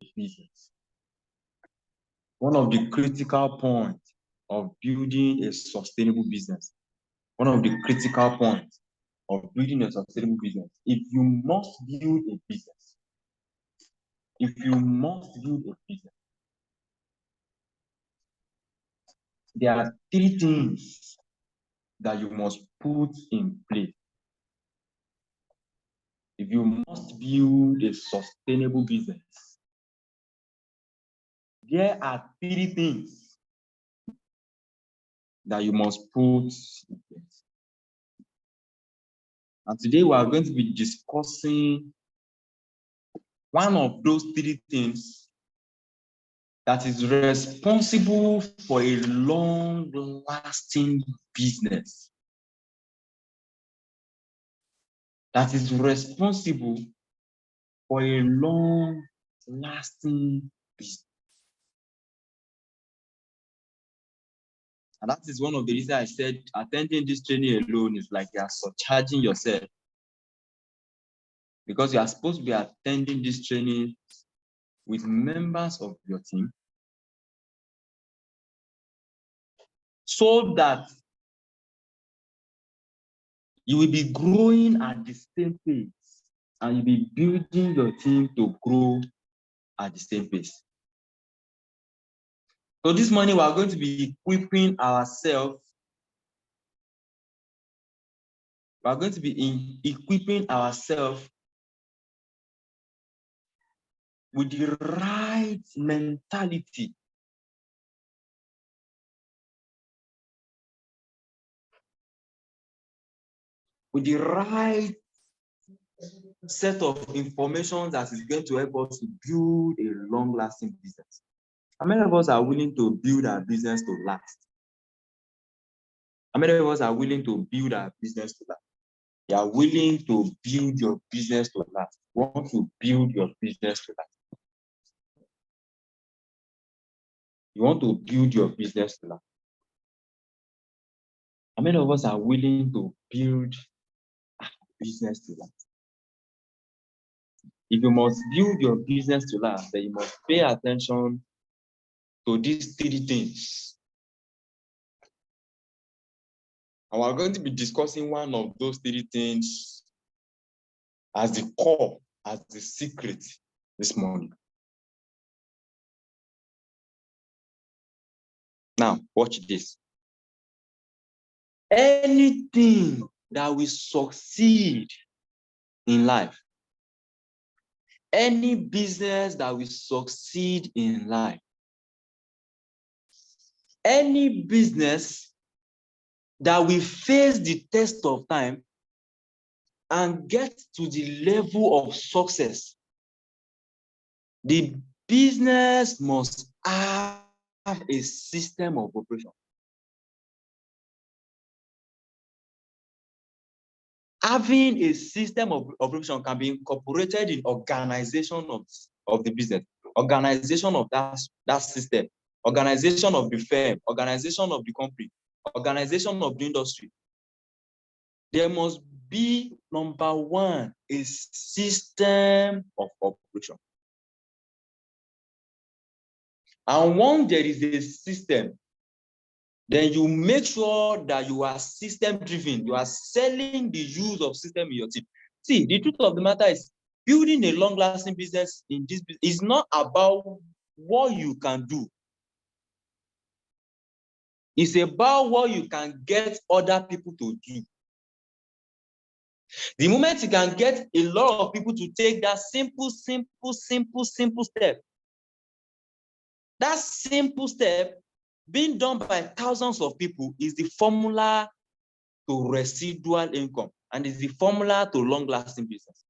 business. One of the critical points of building a sustainable business, if you must build a business, there are three things that you must put in place. If you must build a sustainable business, there are three things that you must put in place. And today we are going to be discussing one of those three things that is responsible for a long-lasting business. That is responsible for a long-lasting business. And that is one of the reasons I said attending this training alone is like you are surcharging yourself. Because you are supposed to be attending this training with members of your team so that you will be growing at the same pace and you'll be building your team to grow at the same pace. So this morning we are going to be equipping ourselves. We are going to be equipping ourselves with the right mentality, with the right set of information that is going to help us to build a long-lasting business. How many of us are willing to build our business to last? How many of us are willing to build our business to last? You are willing to build your business to last. You want to build your business to last. You want to build your business to last. How many of us are willing to build our business to last? If you must build your business to last, then you must pay attention to these three things. And we're going to be discussing one of those three things as the core, as the secret this morning. Now, watch this. Anything that will succeed in life, any business that will succeed in life, any business that will face the test of time and get to the level of success, the business must have a system of operation. Having a system of operation can be incorporated in organization of the business, organization of that system, organization of the firm, organization of the company, organization of the industry. There must be, number one, a system of operation. And once there is a system, then you make sure that you are system-driven. You are selling the use of system in your team. See, the truth of the matter is building a long-lasting business in this business is not about what you can do. It's about what you can get other people to do. The moment you can get a lot of people to take that simple step, that simple step being done by thousands of people is the formula to residual income and is the formula to long-lasting business.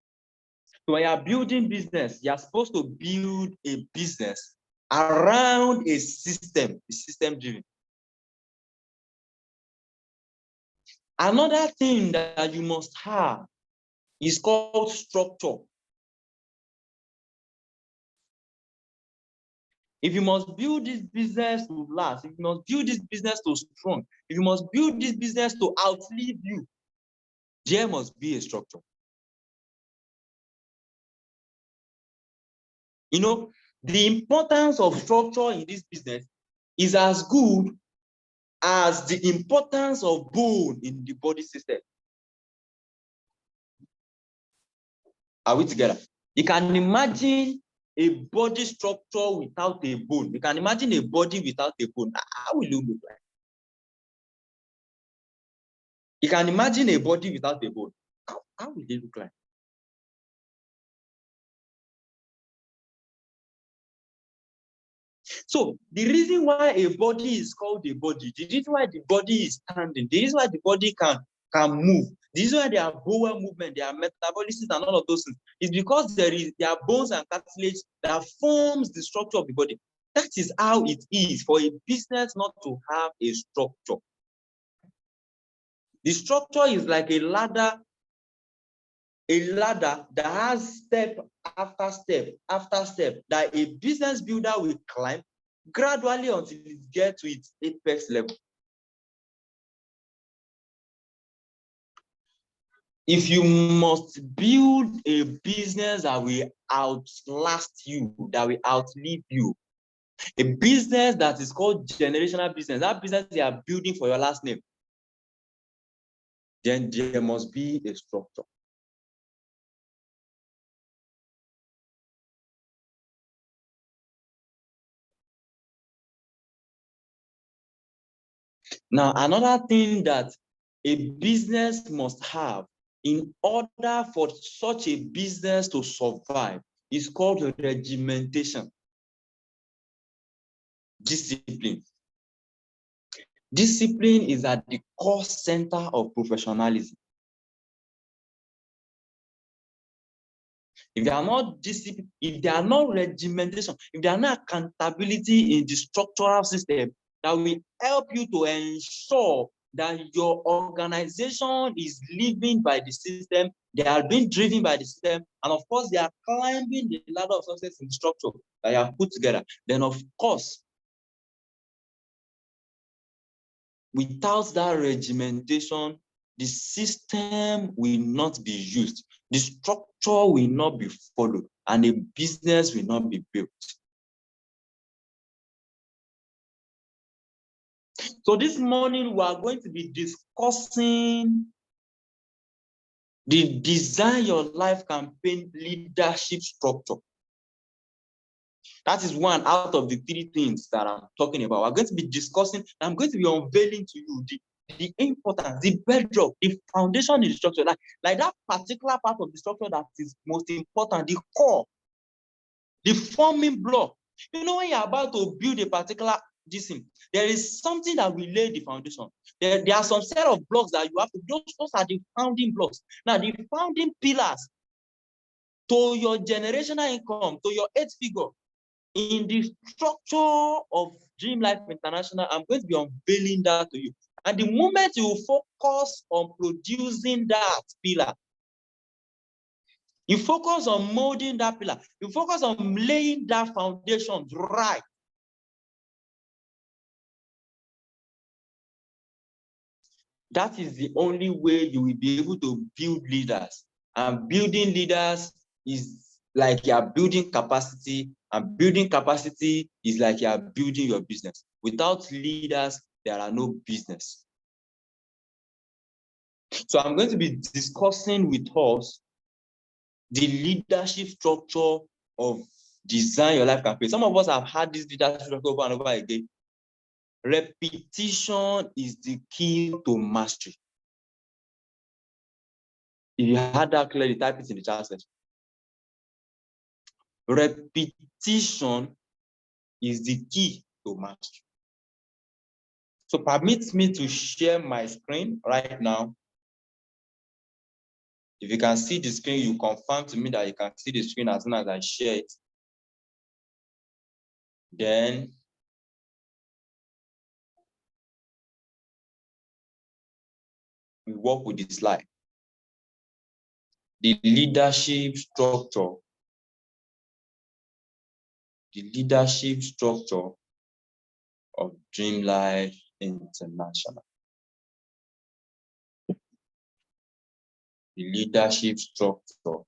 So when you are building business, you are supposed to build a business around a system driven. Another thing that you must have is called structure. If you must build this business to last, if you must build this business to strong, if you must build this business to outlive you, there must be a structure. You know, the importance of structure in this business is as good as the importance of bone in the body system. Are we together? You can imagine a body structure without a bone. You can imagine a body without a bone. How will it look like? You can imagine a body without a bone. How will it look like? So the reason why a body is called a body, the reason why the body is standing, the reason why the body can move, the reason why there are bowel movement, there are metabolism and all of those things, is because there are bones and cartilage that forms the structure of the body. That is how it is for a business not to have a structure. The structure is like a ladder that has step after step after step that a business builder will climb gradually until it gets to its apex level. If you must build a business that will outlast you, that will outlive you, a business that is called generational business, that business you are building for your last name, then there must be a structure. Now, another thing that a business must have in order for such a business to survive is called regimentation. Discipline. Discipline is at the core center of professionalism. If there are not discipline, if there are no regimentation, if there are no accountability in the structural system that will help you to ensure that your organization is living by the system, they are being driven by the system, and of course, they are climbing the ladder of success in the structure that you have put together, then of course, without that regimentation, the system will not be used, the structure will not be followed, and a business will not be built. So this morning, we are going to be discussing the Design Your Life campaign leadership structure. That is one out of the three things that I'm talking about. We're going to be discussing, I'm going to be unveiling to you the importance, the bedrock, the foundation in the structure, like that particular part of the structure that is most important, the core, the forming block. You know, when you're about to build a particular thing, there is something that will lay the foundation. There are some set of blocks that you have to, those are the founding blocks. Now, the founding pillars to your generational income, to your 8 figure, in the structure of DreamLife International, I'm going to be unveiling that to you. And the moment you focus on producing that pillar, you focus on molding that pillar, you focus on laying that foundation right, that is the only way you will be able to build leaders. And building leaders is like you are building capacity, and building capacity is like you are building your business. Without leaders, there are no business. So I'm going to be discussing with us the leadership structure of Design Your Life campaign. Some of us have had this leadership structure over and over again. Repetition is the key to mastery. If you had that clearly, type it in the chat section. Repetition is the key to mastery. So permit me to share my screen right now. If you can see the screen, you confirm to me that you can see the screen as soon as I share it. Then we work with the slide. The leadership structure. The leadership structure of DreamLife International. The leadership structure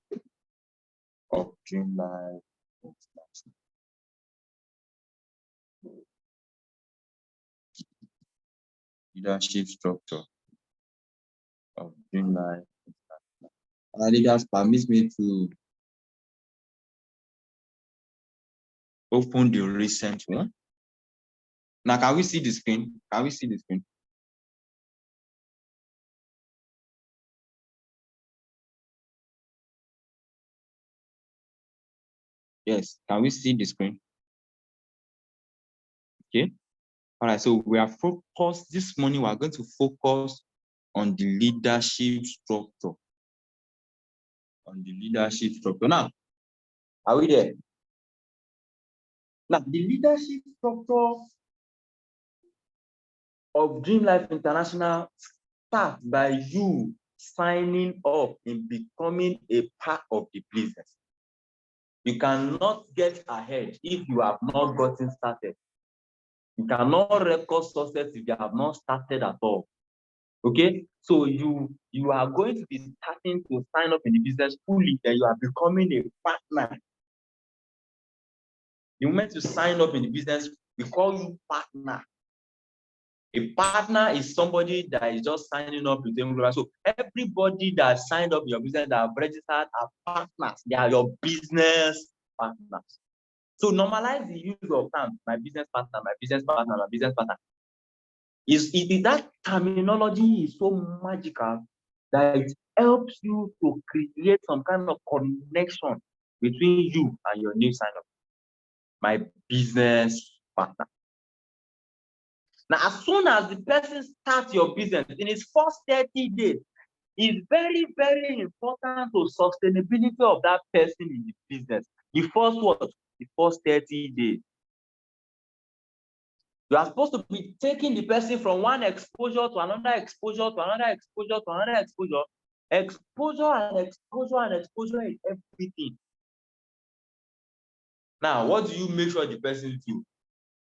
of DreamLife International. Leadership structure of DreamLife. Leaders permits me to open the recent one. Now, can we see the screen? Can we see the screen? Yes, can we see the screen? Okay. All right, so we are focused this morning. We are going to focus on the leadership structure. On the leadership structure. Now, are we there? Now, the leadership structure of DreamLife International starts by you signing up and becoming a part of the business. You cannot get ahead if you have not gotten started. You cannot record success if you have not started at all. Okay, so you are going to be starting to sign up in the business fully, then you are becoming a partner. The moment you sign up in the business, we call you partner. A partner is somebody that is just signing up with them. So everybody that signed up in your business that have registered are partners. They are your business partners. So normalize the use of terms, my business partner, my business partner, my business partner. That terminology is so magical that it helps you to create some kind of connection between you and your new sign-up. My business partner. Now, as soon as the person starts your business, in its first 30 days, it's very, very important to sustainability of that person in the business. The first what? The first 30 days. You are supposed to be taking the person from one exposure to another exposure to another exposure to another exposure. Exposure and exposure and exposure is everything. Now, what do you make sure the person do?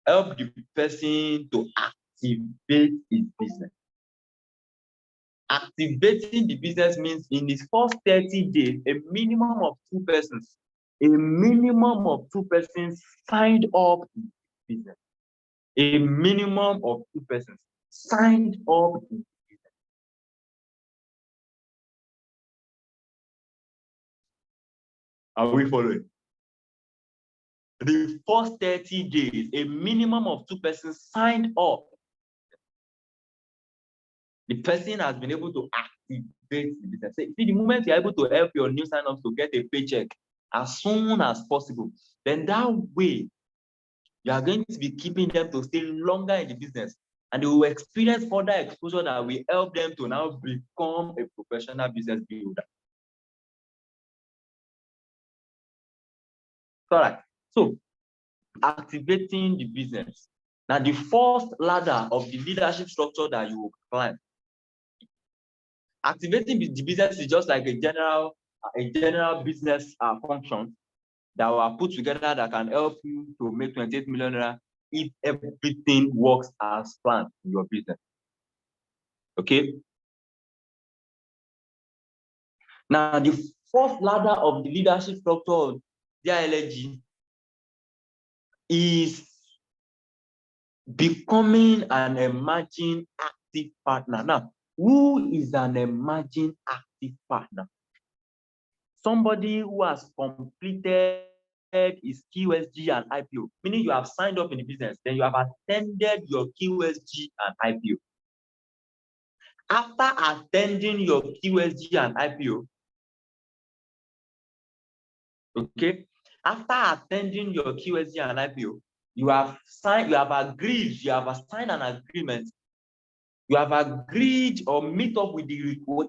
Help the person to activate his business. Activating the business means in the first 30 days, a minimum of 2 persons signed up in the business. A minimum of 2 persons signed up in the business. Are we following? The first 30 days, a minimum of 2 persons signed up. The person has been able to activate the business. See, the moment you're able to help your new sign-ups to get a paycheck as soon as possible, then that way you are going to be keeping them to stay longer in the business, and they will experience further exposure that will help them to now become a professional business builder. All right. So, activating the business. Now, the first ladder of the leadership structure that you will climb. Activating the business is just like a general business function that were put together that can help you to make 28 million if everything works as planned in your business. Okay. Now, the first ladder of the leadership structure of DILG is becoming an emerging active partner. Now, who is an emerging active partner? Somebody who has completed his QSG and IPO, meaning you have signed up in the business, then you have attended your QSG and IPO. After attending your QSG and IPO, okay, after attending your QSG and IPO, you have signed an agreement. You have agreed or meet up with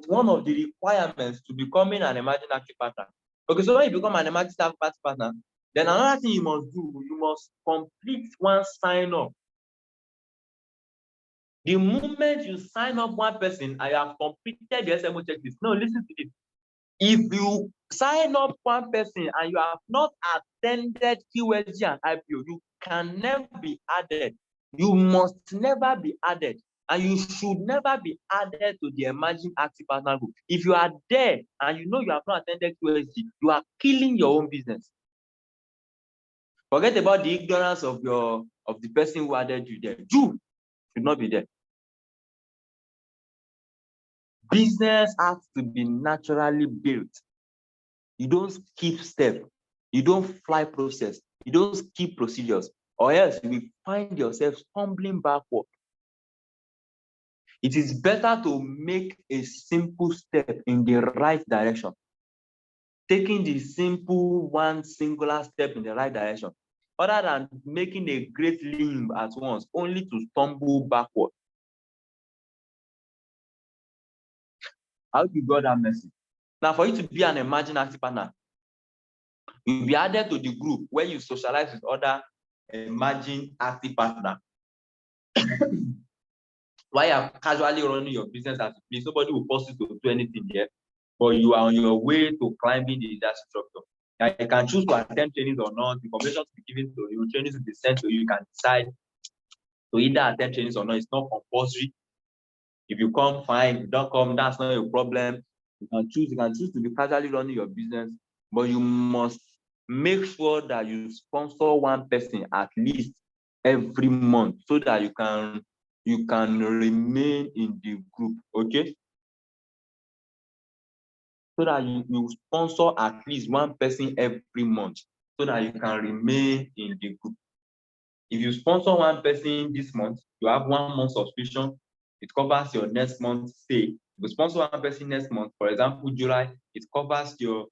one of the requirements to becoming an emerging active partner. Okay, so when you become an emerging active partner, then another thing you must do, you must complete one sign-up. The moment you sign up one person and you have completed the SMO checklist, no, listen to this. If you sign up one person and you have not attended QSG and IPO, you can never be added. You must never be added. And you should never be added to the emerging active partner group. If you are there and you know you have not attended QSG, you are killing your own business. Forget about the ignorance of the person who added you there. You should not be there. Business has to be naturally built. You don't skip steps. You don't fly process. You don't skip procedures, or else you will find yourself stumbling backward. It is better to make a simple step in the right direction. Taking the simple one singular step in the right direction, other than making a great leap at once, only to stumble backward. How do you God have mercy? Now, for you to be an emerging active partner, you'll be added to the group where you socialize with other emerging active partners. While you're casually running your business as a place, nobody will force you to do anything there, but you are on your way to climbing the industry structure. Now, you can choose to attend trainings or not. The information to be given to you, trainings will be sent to you. You can decide to either attend trainings or not. It's not compulsory. If you come, fine. If you don't come, that's not a problem. You can choose to be casually running your business, but you must make sure that you sponsor one person at least every month so that you can remain in the group, okay? So that you sponsor at least one person every month so that you can remain in the group. If you sponsor one person this month, you have 1 month subscription. It covers your next month's stay. If you sponsor one person next month, for example, July, it covers your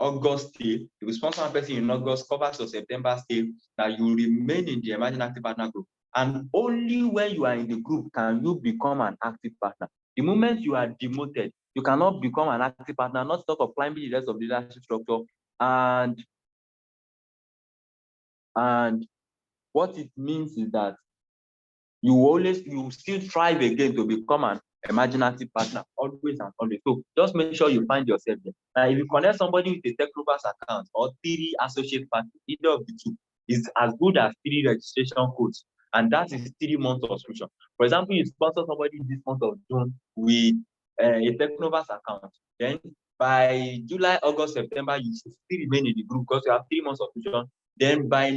August stay. If you sponsor one person in August, covers your September stay. Now you remain in the emerging active partner group. And only when you are in the group can you become an active partner. The moment you are demoted, you cannot become an active partner, not talk of climbing the rest of the leadership structure. And what it means is that you still strive again to become an imaginative partner, always and always. So just make sure you find yourself there. Now, if you connect somebody with a Technovas account or 3 associate parties, either of the two is as good as 3 registration codes, and that is 3 months of subscription. For example, you sponsor somebody this month of June with a Technovas account, then by July, August, September, you still remain in the group because you have 3 months of subscription. Then by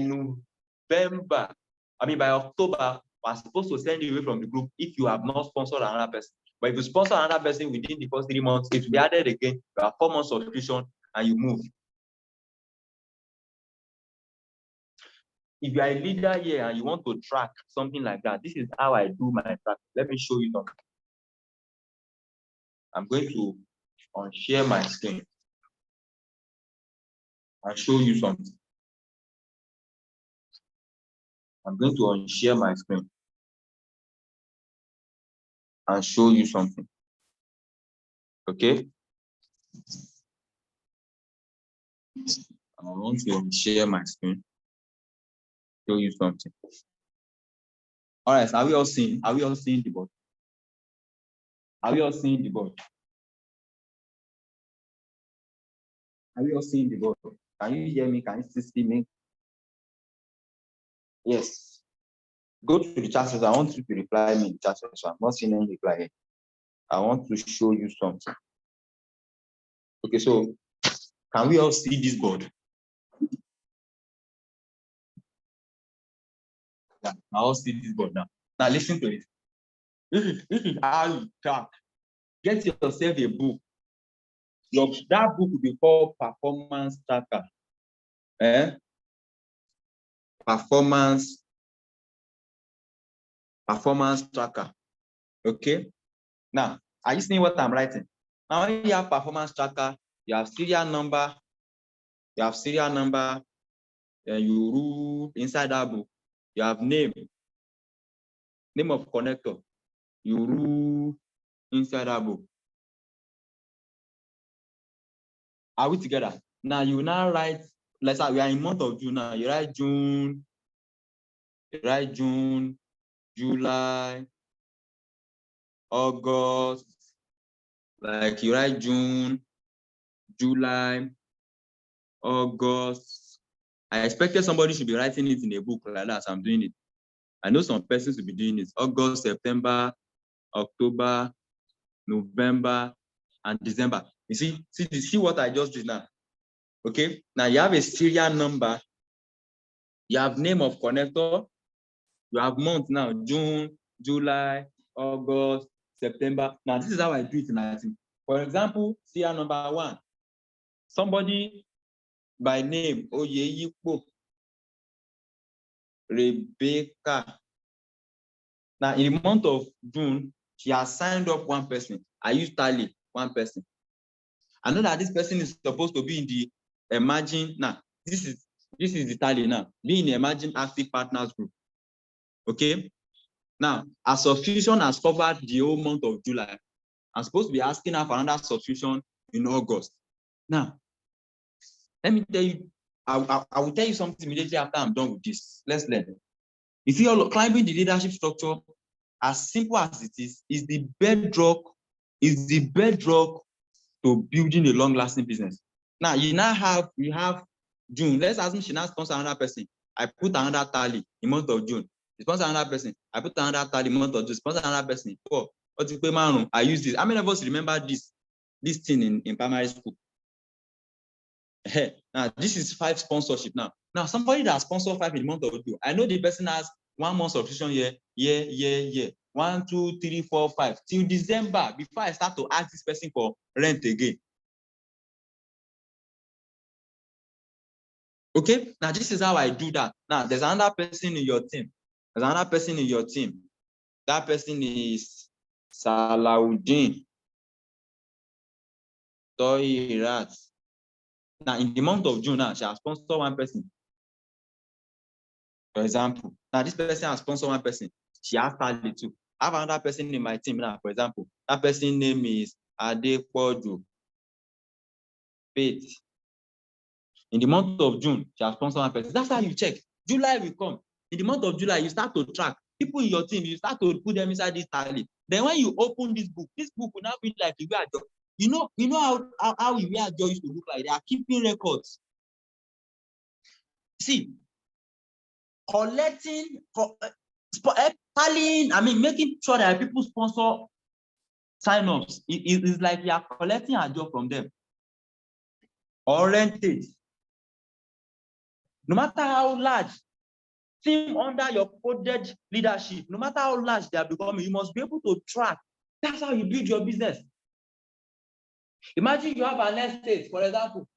October, we're supposed to send you away from the group if you have not sponsored another person. But if you sponsor another person within the first 3 months, it will be added again. You have 4 months subscription and you move. If you are a leader here and you want to track something like that, this is how I do my track. Let me show you something. I'm going to unshare my screen and show you something. I'm going to unshare my screen and show you something. Okay? I want to share my screen, show you something. All right, are we all seeing the board? Are we all seeing the board? Are we all seeing the board? Can you hear me? Can you still see me? Yes. Go to the chat section. I want you to reply me in the chat section. I'm not seeing any reply here. I want to show you something. Okay, so can we all see this board? Yeah, I all see this board now. Now listen to it. This is how you track. Get yourself a book. That book will be called Performance Tracker. Performance Tracker. Okay. Now, are you seeing what I'm writing? Now, when you have Performance Tracker, you have serial number. Then you rule inside that book. You have name of connector. You rule inside that book. Are we together? Now you now write, let's say we are in month of June now. You write June, July, August. Like you write June, July, August. I expected somebody should be writing it in a book like that. So I'm doing it. I know some persons will be doing it. August, September, October, November, and December. You see what I just did now? Okay. Now you have a serial number You have name of connector. You have month now, June, July, August, September. Now, this is how I do it in IT. For example, CR number 1. Somebody by name, Oyeyipo, Rebecca. Now, in the month of June, she has signed up 1 person. I use tally 1 person. I know that this person is supposed to be in the emerging. Now, this is the tally now. Be in the emerging active partners group. Okay. Now, a subscription has covered the whole month of July. I'm supposed to be asking her for another subscription in August. Now, let me tell you, I will tell you something immediately after I'm done with this. Let's learn. You see, climbing the leadership structure, as simple as it is the bedrock, to building a long-lasting business. Now, you have June. Let's assume she now sponsor another person. I put another tally in month of June. She sponsor another person. I put another tally in month of June. Sponsor another person. I use this. How many of us remember this thing in primary school? Now, this is 5 sponsorship now. Now, somebody that sponsored 5 in the month of June, I know the person has 1 month subscription year. 1, 2, 3, 4, 5 till December before I start to ask this person for rent again. Okay, now this is how I do that. Now, there's another person in your team. That person is Salahuddin Toirat. Now, in the month of June, now she has sponsored 1 person. For example, now this person has sponsored 1 person. She has tally too. I have another person in my team now, for example. That person's name is Adepoju Faith. In the month of June, she has sponsored 1 person. That's how you check. July will come. In the month of July, you start to track people in your team. You start to put them inside this tally. Then when you open this book will now be like Iwe Ajo. You know how Iwe Ajo used to look like. They are keeping records. See, making sure that people sponsor sign-ups is like you are collecting a job from them. Oriented. No matter how large team under your coded leadership, no matter how large they are becoming, you must be able to track. That's how you build your business. Imagine you have an estate, for example,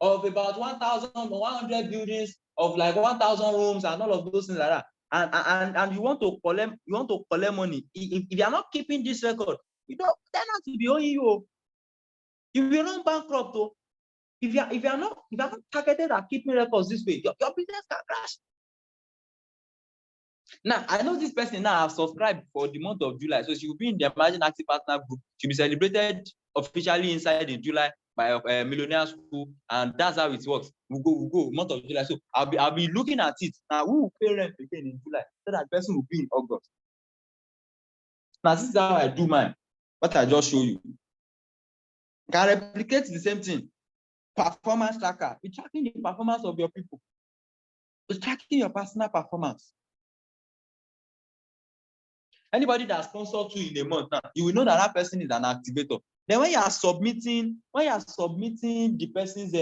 of about 1,100 buildings, of like 1,000 rooms and all of those things like that. And you want to collect money. If you are not keeping this record, they're not to be owing you. If you're not bankrupt, though, if you are not targeted at keeping records this way, your business can crash. Now, I know this person now have subscribed for the month of July, so she will be in the Emerging Active Partner group. She'll be celebrated officially inside in July by a millionaire school, and that's how it works. We'll go month of July. So I'll be looking at it now. Who will pay rent again in July? So that person will be in August. Now, this is how I do mine. What I just show you. You can replicate the same thing. Performance tracker. You're tracking the performance of your people. You're tracking your personal performance. Anybody that sponsors you in a month now, you will know that person is an activator. Then when you are submitting the person's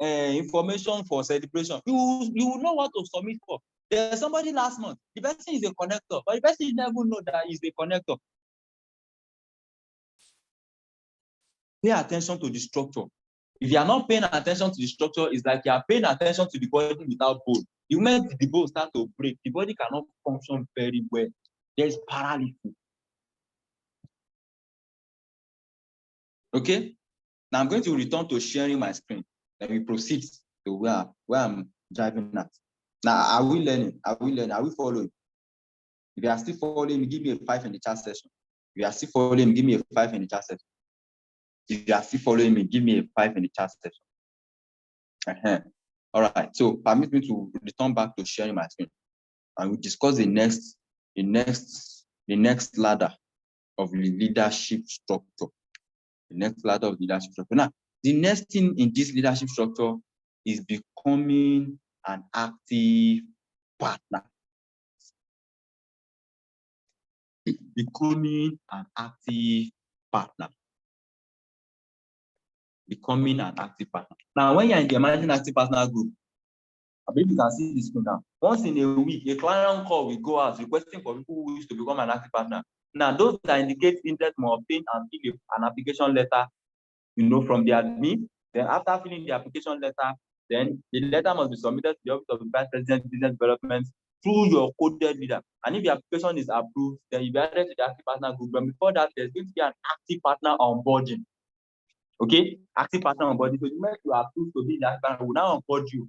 information for celebration, you will know what to submit for. There's somebody last month, the person is a connector, but the person never know that he's a connector. Pay attention to the structure. If you are not paying attention to the structure, it's like you are paying attention to the body without bone. The moment the bone starts to break, the body cannot function very well. There's paralysis. Okay, now I'm going to return to sharing my screen. Then we proceed to where I'm driving at. Now, are we learning? Are we following? If you are still following me, give me a 5 in the chat session. If you are still following me, give me a 5 in the chat session. If you are still following me, give me a 5 in the chat session. All right. So permit me to return back to sharing my screen, and we discuss the next ladder of the leadership structure. The next ladder of leadership structure. Now, the next thing in this leadership structure is becoming an active partner. Becoming an active partner. Becoming an active partner. Now, when you're in the Emerging Active Partner group, I believe you can see this now. Once in a week, a client call will go out requesting for people who wish to become an active partner. Now, those that indicate interest must obtain and fill an application letter, from the admin. Then after filling the application letter, then the letter must be submitted to the Office of the Vice President Business Development through your coded leader. And if the application is approved, then you'll be added to the active partner group. But before that, there's going to be an active partner onboarding. Okay? Active partner onboarding. So the moment you are approved to be the active partner, will now onboard you.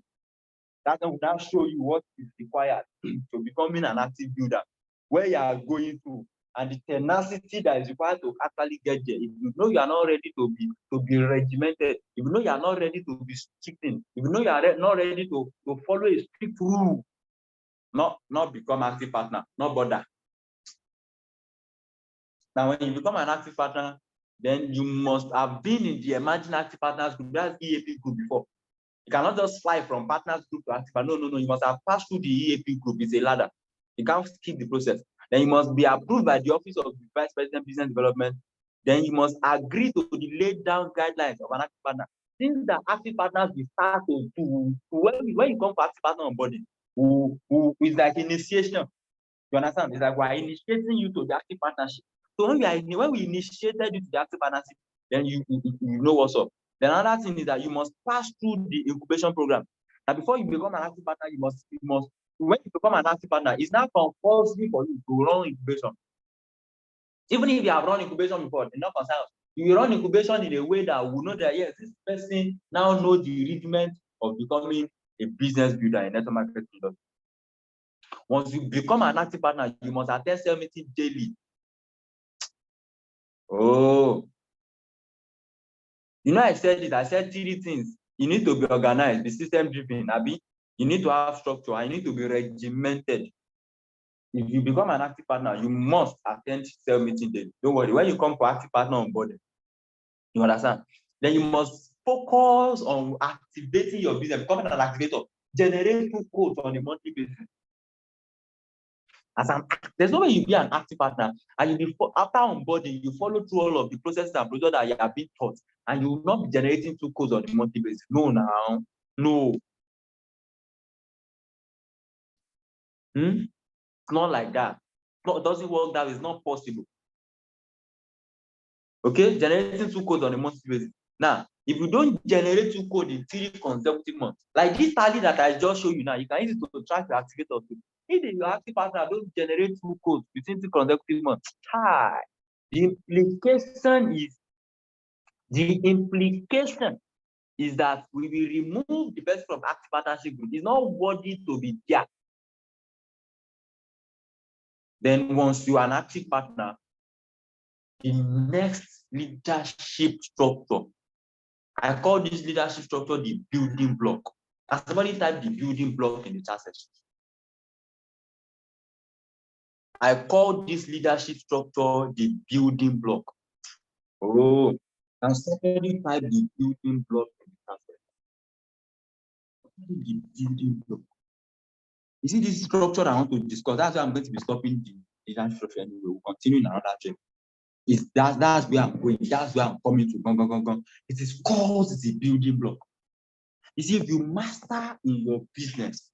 That will now show you what is required to becoming an active builder, where you are going through, and the tenacity that is required to actually get there. If you know you are not ready to be regimented, if you know you are not ready to be stricken, if you know you are not ready to follow a strict rule, not become active partner, not bother. Now, when you become an active partner, then you must have been in the emerging active partners group, that's EAP group before. You cannot just fly from partners group to active. No. You must have passed through the EAP group. It's a ladder. You can't skip the process. Then you must be approved by the Office of the Vice President Business Development. Then you must agree to the laid down guidelines of an active partner. Things that active partners will start to do when you come to active partner onboarding, who is like initiation. You understand? It's like we're initiating you to the active partnership. So when we initiated you to the active partnership, then you know what's up. Then another thing is that you must pass through the incubation program. Now, before you become an active partner, you must when you become an active partner, it's not compulsory for you to run incubation. Even if you have run incubation before, they're not concerned. You run incubation in a way that we know that yes, this person now knows the rudiment of becoming a business builder in network marketing industry. Once you become an active partner, you must attend sales meeting daily. Oh, I said it. I said 3 things. You need to be organized, be system driven, Abi. You need to have structure, and you need to be regimented. If you become an active partner, you must attend sales meeting daily. Don't worry. When you come for active partner onboarding, you understand? Then you must focus on activating your business, becoming an activator, generating codes on a monthly basis. There's no way you be an active partner and after onboarding, you follow through all of the processes and procedures that you have been taught, and you will not be generating 2 codes on a monthly basis. No. It's not like that. It doesn't work that way. It's not possible. Okay, generating 2 codes on a monthly basis. Now, if you don't generate 2 codes in 3 consecutive months, like this tally that I just showed you now, you can use it to track your activator too. If your active partner don't generate 2 codes between 2 consecutive months, the implication is that we will remove the person from active partnership group. It's not worthy to be there. Then once you are an active partner, the next leadership structure, I call this leadership structure the building block. As somebody type the building block in the chat section. I call this leadership structure the building block. Oh, and somebody type the building block in the chat section. The building block. You see this structure I want to discuss. That's why I'm going to be stopping the leadership structure anyway. We'll continue in another chapter. That's where I'm going. That's where I'm coming to. Go. It is called the building block. You see, if you master in your business,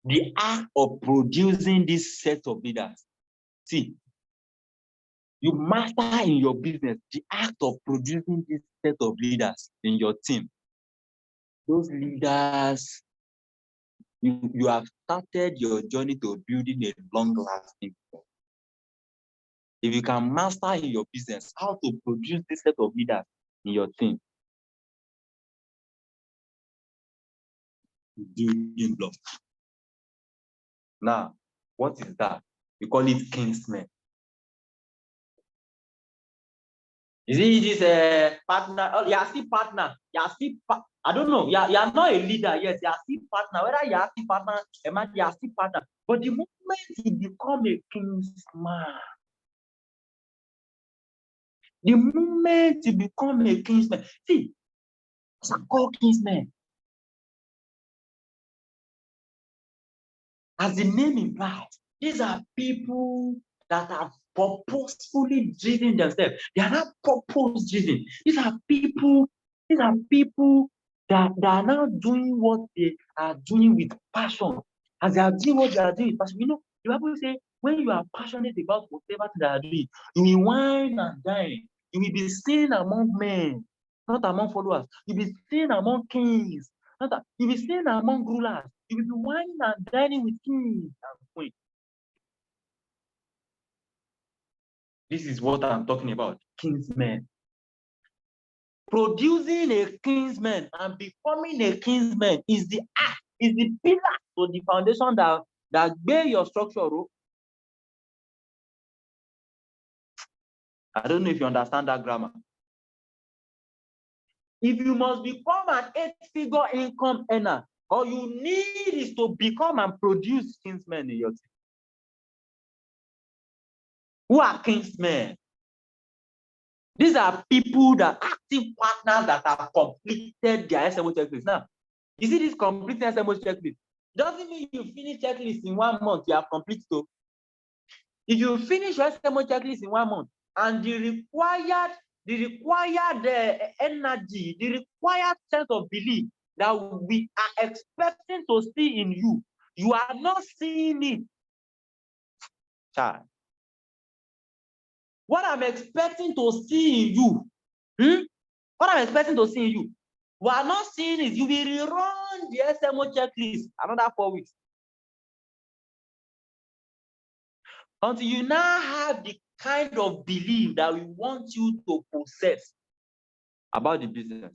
the act of producing this set of leaders. See, you master in your business the act of producing this set of leaders in your team. Those leaders, you have started your journey to building a long-lasting. If you can master in your business how to produce this set of leaders in your team, building block. Now, what is that? We call it kingsmen. Is it this partner? Oh, you are still partner. You are still I don't know. You are not a leader. Yes, you are still partner. Whether you are still partner, you are still partner. But the moment you become a kingsman, the moment you become a kingsman, see, it's called kingsman. As the name implies, these are people that are purposefully driven themselves. They are not purpose driven. These are people These are people that are now doing what they are doing with passion. As they are doing what they are doing with passion, you know, the Bible say when you are passionate about whatever they are doing, you will wine and dine. You will be seen among men, not among followers. You will be seen among kings. You will be seen among rulers. You will be wining and dining with kings and queens. This is what I'm talking about, kingsmen. Producing a kinsman and becoming a kinsman is the pillar or the foundation that bear your structure. I don't know if you understand that grammar. If you must become an 8-figure income earner, all you need is to become and produce kinsmen in your team. Who are kinsmen? These are people that active partners that have completed their SMO checklist. Now, you see this completed SMO checklist. Doesn't mean you finish checklist in 1 month, you have completed. So if you finish your SMO checklist in 1 month and the required energy, the required sense of belief that we are expecting to see in you, you are not seeing it. Child. What I'm expecting to see in you, what I'm expecting to see in you, we are not seeing it. You will rerun the SMO checklist another 4 weeks. Until you now have the kind of belief that we want you to possess about the business.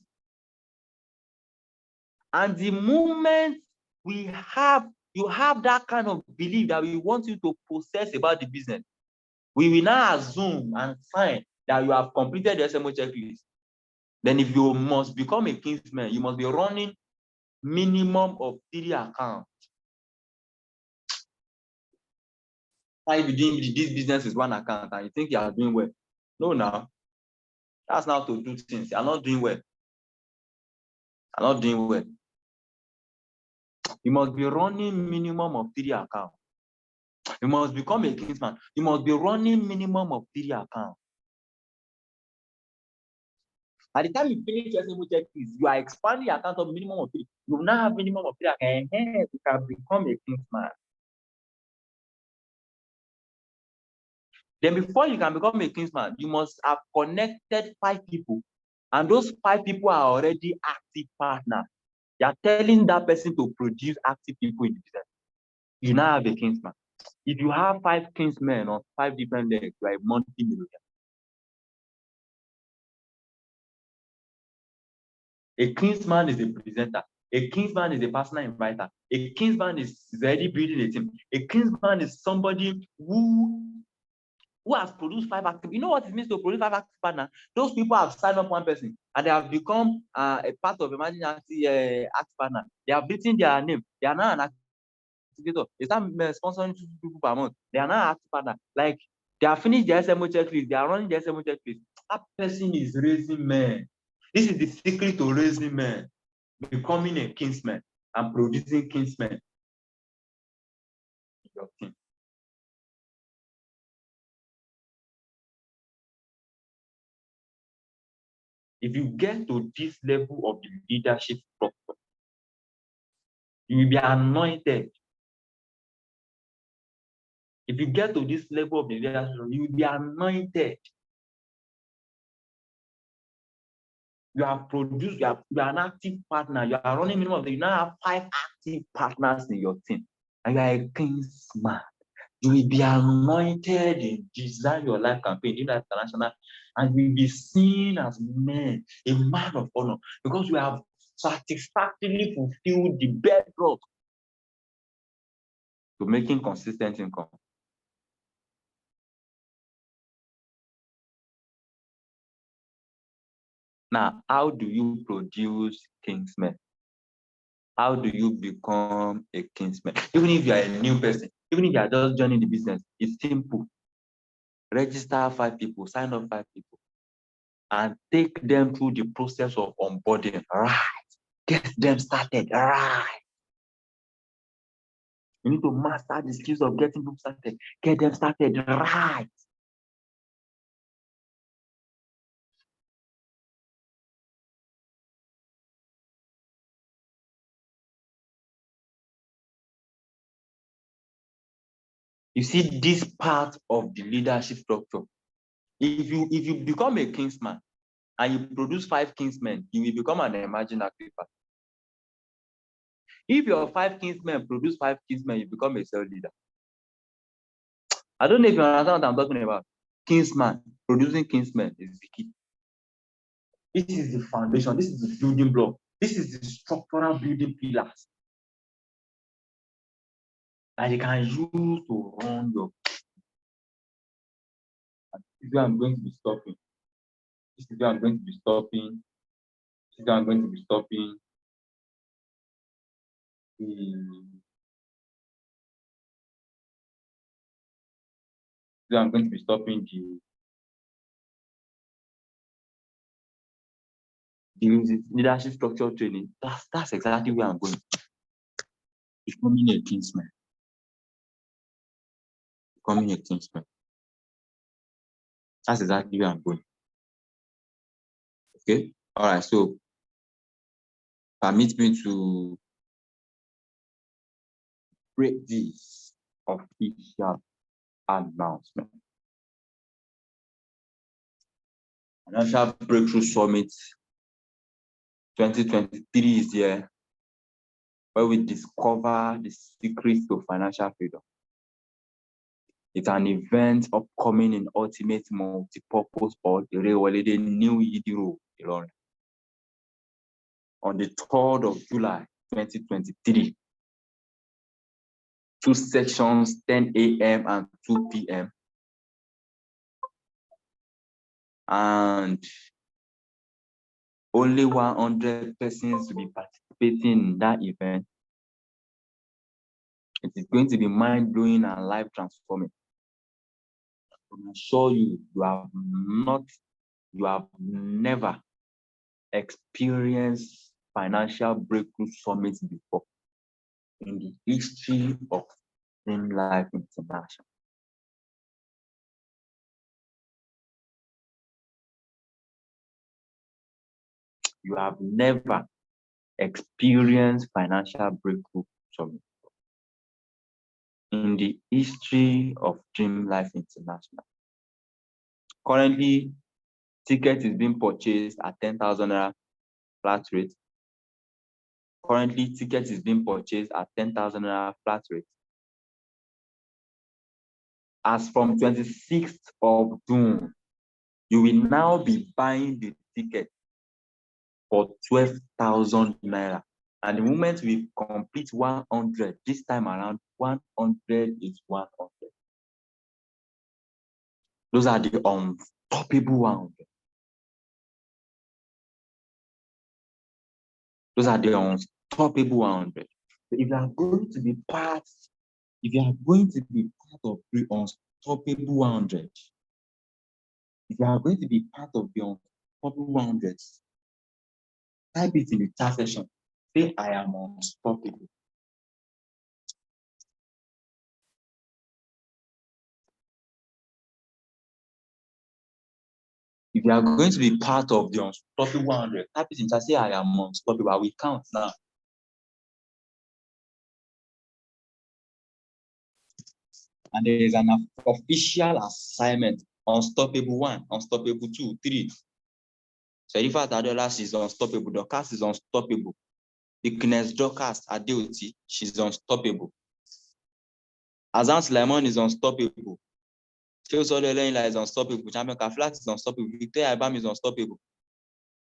And the moment you have that kind of belief that we want you to possess about the business, we will now assume and sign that you have completed the SMO checklist. Then if you must become a kingsman, you must be running minimum of 3 accounts. Why you doing this business is 1 account and you think you are doing well? No, now. That's not to do things. You are not doing well. You are not doing well. You must be running minimum of 3 accounts. You must become a kingsman. You must be running minimum of 3 accounts. At the time you finish your SMO checklist, you are expanding your account of minimum of 3. You now have minimum of 3 accounts. You can become a kingsman. Then before you can become a kingsman, you must have connected 5 people. And those 5 people are already active partners. You are telling that person to produce active people in the business. You now have a kingsman. If you have 5 kingsmen on 5 different legs, you are a multi-millionaire. A kingsman is a presenter. A kingsman is a personal inviter. A kingsman is already building a team. A kingsman is somebody who has produced 5 active. You know what it means to produce 5 active partners? Those people have signed up 1 person and they have become a part of emerging active partner. They have written their name. They are now an activator. They start sponsoring 2 people per month. They are now active partner. Like they have finished their SMO checklist. They are running their SMO checklist. That person is raising men. This is the secret to raising men. Becoming a kingsman and producing kingsmen in your team. If you get to this level of the leadership structure, you will be anointed. If you get to this level of the leadership, you will be anointed. You have produced, you are an active partner. You are running minimum of you now have 5 active partners in your team, and you are a kingsman. You will be anointed in Design Your Life campaign, DreamLife International, and you will be seen as men, a man of honor, because you have satisfactorily fulfilled the bedrock to making consistent income. Now, how do you produce kingsmen? How do you become a kingsman? Even if you are a new person, even if you are just joining the business, it's simple. Register 5 people, sign up 5 people, and take them through the process of onboarding. Right. Get them started. Right. You need to master the skills of getting people started. Get them started. Right. You see this part of the leadership structure. If you become a kingsman and you produce 5 kingsmen, you will become an emerging aquifer. If your 5 kingsmen produce 5 kingsmen, you become a cell leader. I don't know if you understand what I'm talking about. Kingsman, producing kingsmen is the key. This is the foundation. This is the building block. This is the structural building pillars that you can use to run your. This is where I'm going to be stopping. This is where I'm going to be stopping. This is where I'm going to be stopping. So I'm going to be stopping the leadership structure training. That's exactly where I'm going. Becoming a kingsman. Becoming a kingsman. That's exactly where I'm going. Okay. All right. So permit me to break this official announcement. Financial Breakthrough Summit 2023 is here, where we discover the secrets to financial freedom. It's an event upcoming in Ultimate Multipurpose Hall, Irewolede, New Yidi Road, Ilorin, on the 3rd of July 2023. 2 sections, 10 a.m. and 2 p.m. And only 100 persons will be participating in that event. It is going to be mind-blowing and life-transforming. I'm sure you have never experienced financial breakthrough summits before in the history of DreamLife International. You have never experienced financial breakthrough summit in the history of DreamLife International. Currently, ticket is being purchased at 10,000 naira flat rate. Currently, ticket is being purchased at 10,000 naira flat rate. As from 26th of June, you will now be buying the ticket for 12,000 naira. And the moment we complete 100, this time around, 100 is 100. Those are the unstoppable 100. Those are the unstoppable 100. So if you are going to be part of the unstoppable 100, if you are going to be part of the unstoppable 100, type it in the chat section. Say, I am unstoppable. If you are going to be part of the unstoppable 100, type it in chat. Say, I am unstoppable. I will count now. And there is an official assignment: unstoppable 1, unstoppable 2, 3. Serifat Adeola is unstoppable. Dorcas is unstoppable. Ignes Dorcas Adeoti, she's unstoppable. Azan Lemon is unstoppable. Phil Sodelela is unstoppable. Champion Kaflat is unstoppable. Victoria Ibam is unstoppable.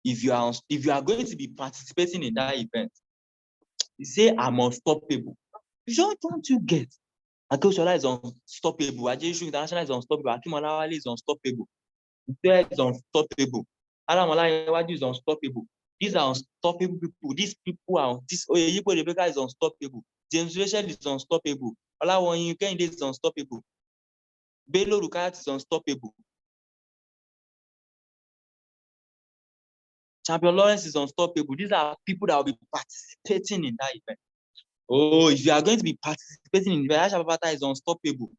If you are going to be participating in that event, you say, I'm unstoppable. Don't you get? Akoshola is unstoppable. Ajeshu International is unstoppable. Akim Olawale is unstoppable. Victoria is unstoppable. Alam Olayewaju is unstoppable. These are unstoppable people. These people are Oyeyipo Rebecca is unstoppable. James Rachel is unstoppable. Olawon Kehinde is unstoppable. Bello Rukayat is unstoppable. Champion Lawrence is unstoppable. These are people that will be participating in that event. Oh, if you are going to be participating in the event, Aisha Babata is unstoppable.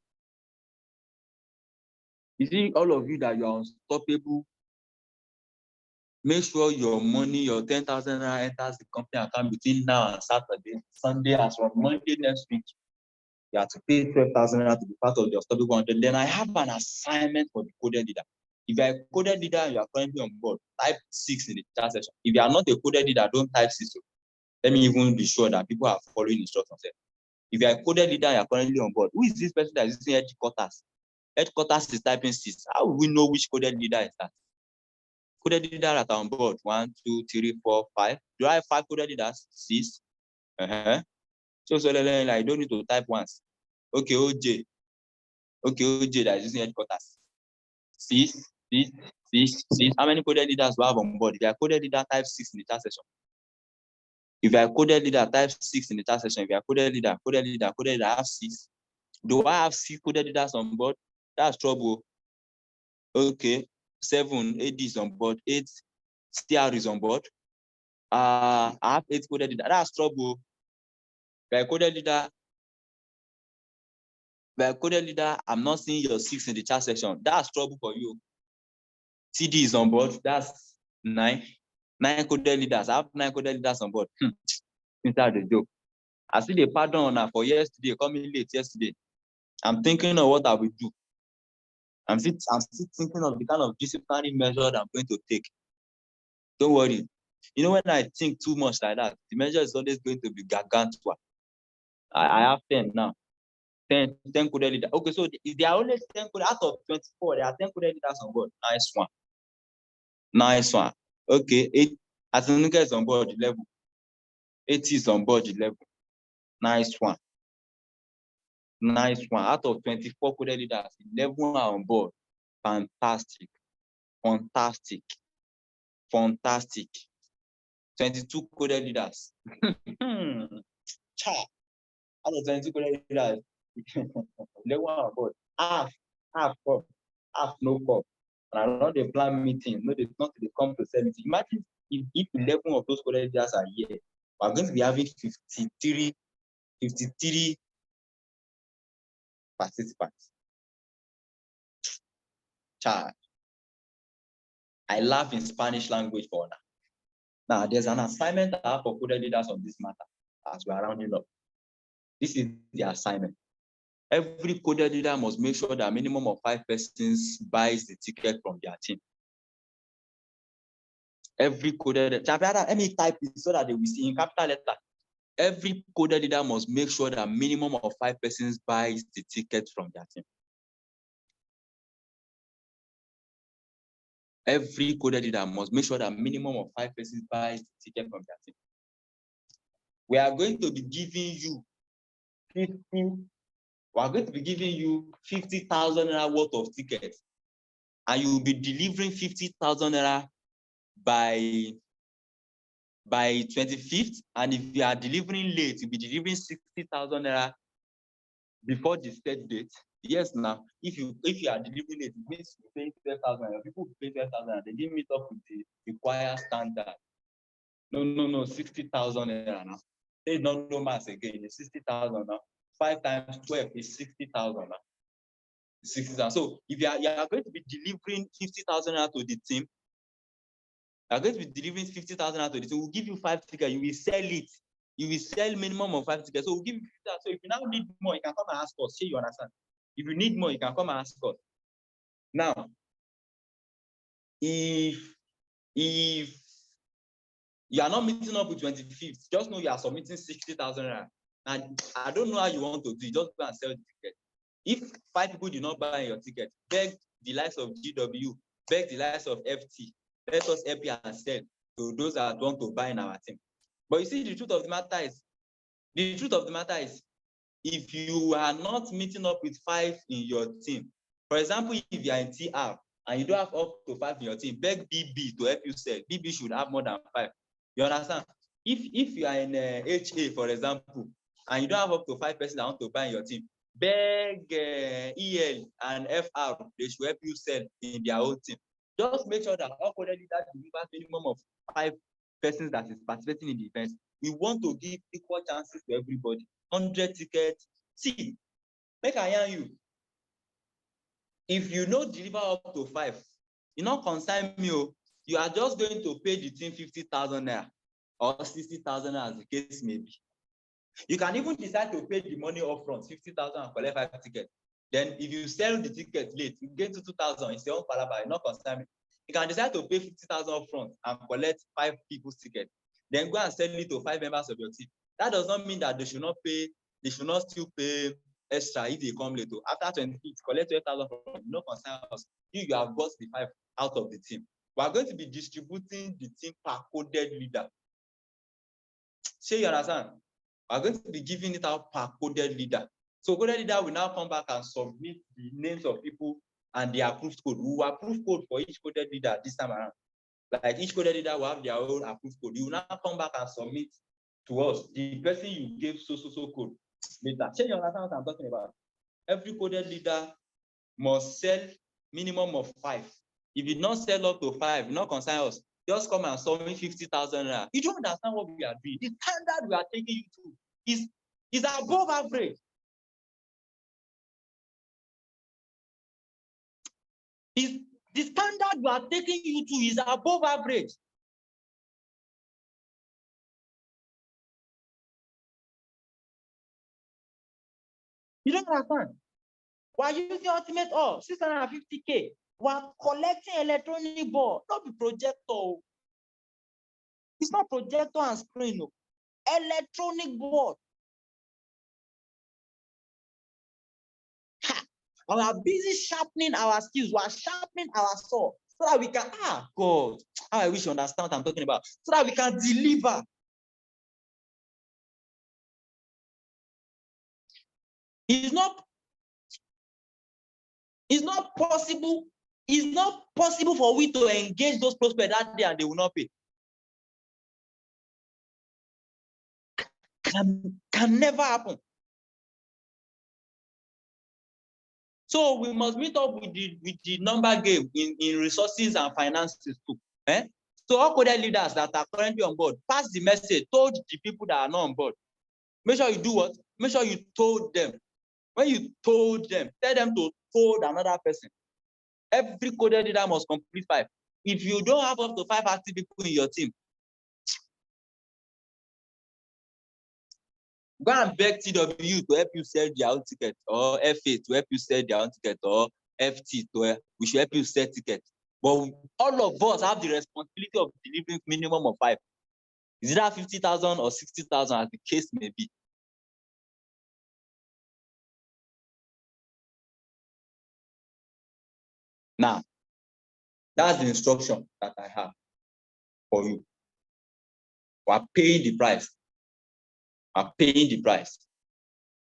You see, all of you that you are unstoppable, make sure your money, your 10,000 naira enters the company account between now and Saturday, Sunday, as from Monday next week. You have to pay 12,000 to be part of the study 100. Then I have an assignment for the coded leader. If you are a coded leader and you are currently on board, type 6 in the chat section. If you are not a coded leader, don't type 6. Let me even be sure that people are following instructions. If you are a coded leader and you are currently on board, who is this person that is using headquarters? Headquarters is typing 6. How will we know which coded leader is that? Coded leader that are on board. 1, 2, 3, 4, 5. Do I have 5 coded leaders? 6. So I don't need to type once. Okay, OJ. Okay, OJ that is using headquarters. 6, 6, 6, 6. How many coded leaders do I have on board? If you are coded leader, type 6 in the chat section. If you are coded leader, type 6 in the chat section. If you are coded leader, I have 6. Do I have 6 coded leaders on board? That's trouble. Okay, 7, AD is on board, 8, CR is on board. I have 8 coded leaders. That's trouble. If you are coded leader, I'm not seeing your 6 in the chat section. That's trouble for you. TD is on board. That's 9. 9 coded leaders. I have 9 coded leaders on board. Inside the joke. I see the pardon on her for yesterday, coming late yesterday. I'm thinking of what I will do. I'm still thinking of the kind of disciplinary measure I'm going to take. Don't worry. You know, when I think too much like that, the measure is always going to be gargantua. I have 10 now. 10 coded leaders. Okay, so there are only 10 coded out of 24. There are 10 coded leaders on board. Nice one. Nice one. Okay, 8. Atinuka is on board 11. 8 is on board 11. Nice one. Nice one. Out of 24 coded leaders, 11 are on board. Fantastic. Fantastic. Fantastic. 22 coded leaders. Out of 22 coded leaders, 11 are on board. Half cup, half no cup. And I know the plan meeting. No, they not they come to 70. Imagine if 11 of those coded leaders are here. We're going to be having 53 participants. Child. I laugh in Spanish language for now. Now, there's an assignment I have for coded leaders on this matter as we're rounding up. This is the assignment. Every coded leader must make sure that a minimum of 5 persons buys the ticket from their team. Every coded leader, let me type it so that they will see in capital letter. Every coded leader must make sure that a minimum of 5 persons buys the ticket from their team. Every coded leader must make sure that a minimum of 5 persons buys the ticket from their team. We are going to be giving you 50,000 naira worth of tickets, and you will be delivering 50,000 naira by 25th. And if you are delivering late, you'll be delivering 60,000 naira before the set date. Yes, now if you are delivering late, it means you pay 12,000. People pay 12,000. They didn't meet up with the required standard. No, 60,000 naira now. They don't know mass again. It's 60,000 now. 5 times 12 is 60,000 now. 60,000. So if you are going to be delivering 50,000 naira to the team, you are going to be delivering 50,000 naira to the team. We'll give you 5 tickets. You will sell it. You will sell minimum of 5 tickets. So we'll give you 50,000. So if you now need more, you can come and ask us. See, you understand? If you need more, you can come and ask us. Now, if you are not meeting up with 25th, just know you are submitting 60,000 naira. And I don't know how you want to do it. Just go and sell the ticket. If 5 people do not buy your ticket, beg the likes of GW, beg the likes of FT. Let us help you and sell to those that want to buy in our team. But you see, the truth of the matter is, if you are not meeting up with 5 in your team, for example, if you are in TR and you don't have up to 5 in your team, beg BB to help you sell. BB should have more than 5. You understand? If you are in HA, for example, and you don't have up to 5 persons that want to buy in your team, beg EL and FR, they should help you sell in their own team. Just make sure that all coded leaders deliver minimum of 5 persons that is participating in the event. We want to give equal chances to everybody. 100 tickets. See, make I hear you. If you no deliver up to 5, you not consign me. You are just going to pay the team 50,000 naira or 60,000 naira, as the case may be. You can even decide to pay the money upfront, 50,000 and collect 5 tickets. Then if you sell the ticket late, you get to 2,000, it's your own palaba, not concern me. You can decide to pay 50,000 upfront and collect 5 people's tickets. Then go and sell it to 5 members of your team. That does not mean that they should not pay, they should not still pay extra if they come late. After 25th, collect 12,000 from no concern us. You have got the 5 out of the team. We are going to be distributing the team per coded leader. Say you understand? We are going to be giving it out per coded leader. So coded leader will now come back and submit the names of people and the approved code. We will approve code for each coded leader this time around. Like each coded leader will have their own approved code. You will now come back and submit to us the person you gave so code later. Say you understand what I'm talking about? Every coded leader must sell minimum of 5. If you don't sell up to 5, not concern us. Just come and submit 50,000 naira. You don't understand what we are doing. The standard we are taking you to is above average. The standard we are taking you to is above average. You don't understand? We are using ultimate all 650K. We are collecting electronic board, not the projector. It's not projector and screen. No. Electronic board. We are busy sharpening our skills. We are sharpening our sword so that we can, God, how I wish you understand what I'm talking about, so that we can deliver. It's not possible for we to engage those prospects that day and they will not pay. Can never happen. So we must meet up with the number game in resources and finances too. So all coded leaders that are currently on board, pass the message, told the people that are not on board. Make sure you do what? Make sure you told them. When you told them, tell them to told another person. Every coded leader must complete 5. If you don't have up to 5 active people in your team, go and beg TW to help you sell their own ticket, or FA to help you sell their own ticket, or FT to we should help you sell tickets. But all of us have the responsibility of delivering minimum of 5. Is it that 50,000 or 60,000 as the case may be? Now, that's the instruction that I have for you. We are paying the price. We are paying the price.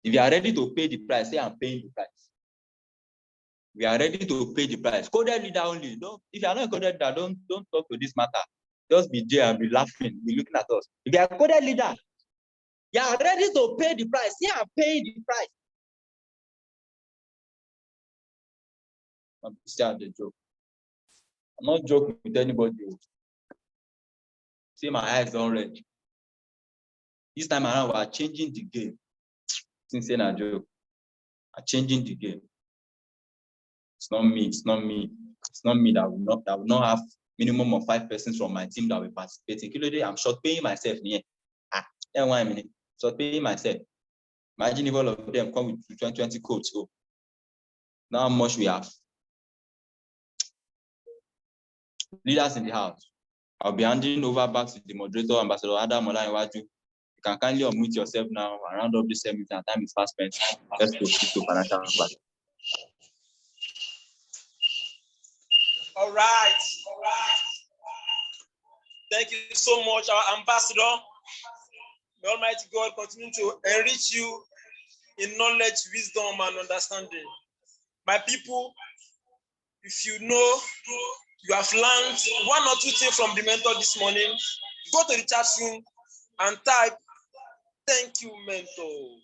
If you are ready to pay the price, say I'm paying the price. We are ready to pay the price. Coded leader only. If you are not a coded leader, don't talk to this matter. Just be there and be laughing, be looking at us. If you are a coded leader, you are ready to pay the price. Yeah, I'm paying the price. I'm still the joke. I'm not joking with anybody. See, my eyes don't red. This time around, we are changing the game. Since saying a joke, I'm changing the game. It's not me. It's not me. It's not me that will not have minimum of 5 persons from my team that will participate. Including, I'm short paying myself. Yeah. 1 minute. Short paying myself. Imagine if all of them come with 2020 codes. So now how much we have. Leaders in the house. I'll be handing over back to the moderator, Ambassador Adam Olaniwaju. You can kindly unmute yourself now and round up this meeting, and time is fast spent. Let's proceed to financial advice. All right. Thank you so much, our ambassador. May Almighty God continue to enrich you in knowledge, wisdom, and understanding. My people, if you know you have learned 1 or 2 things from the mentor this morning, go to the chat room and type, "Thank you, mentor."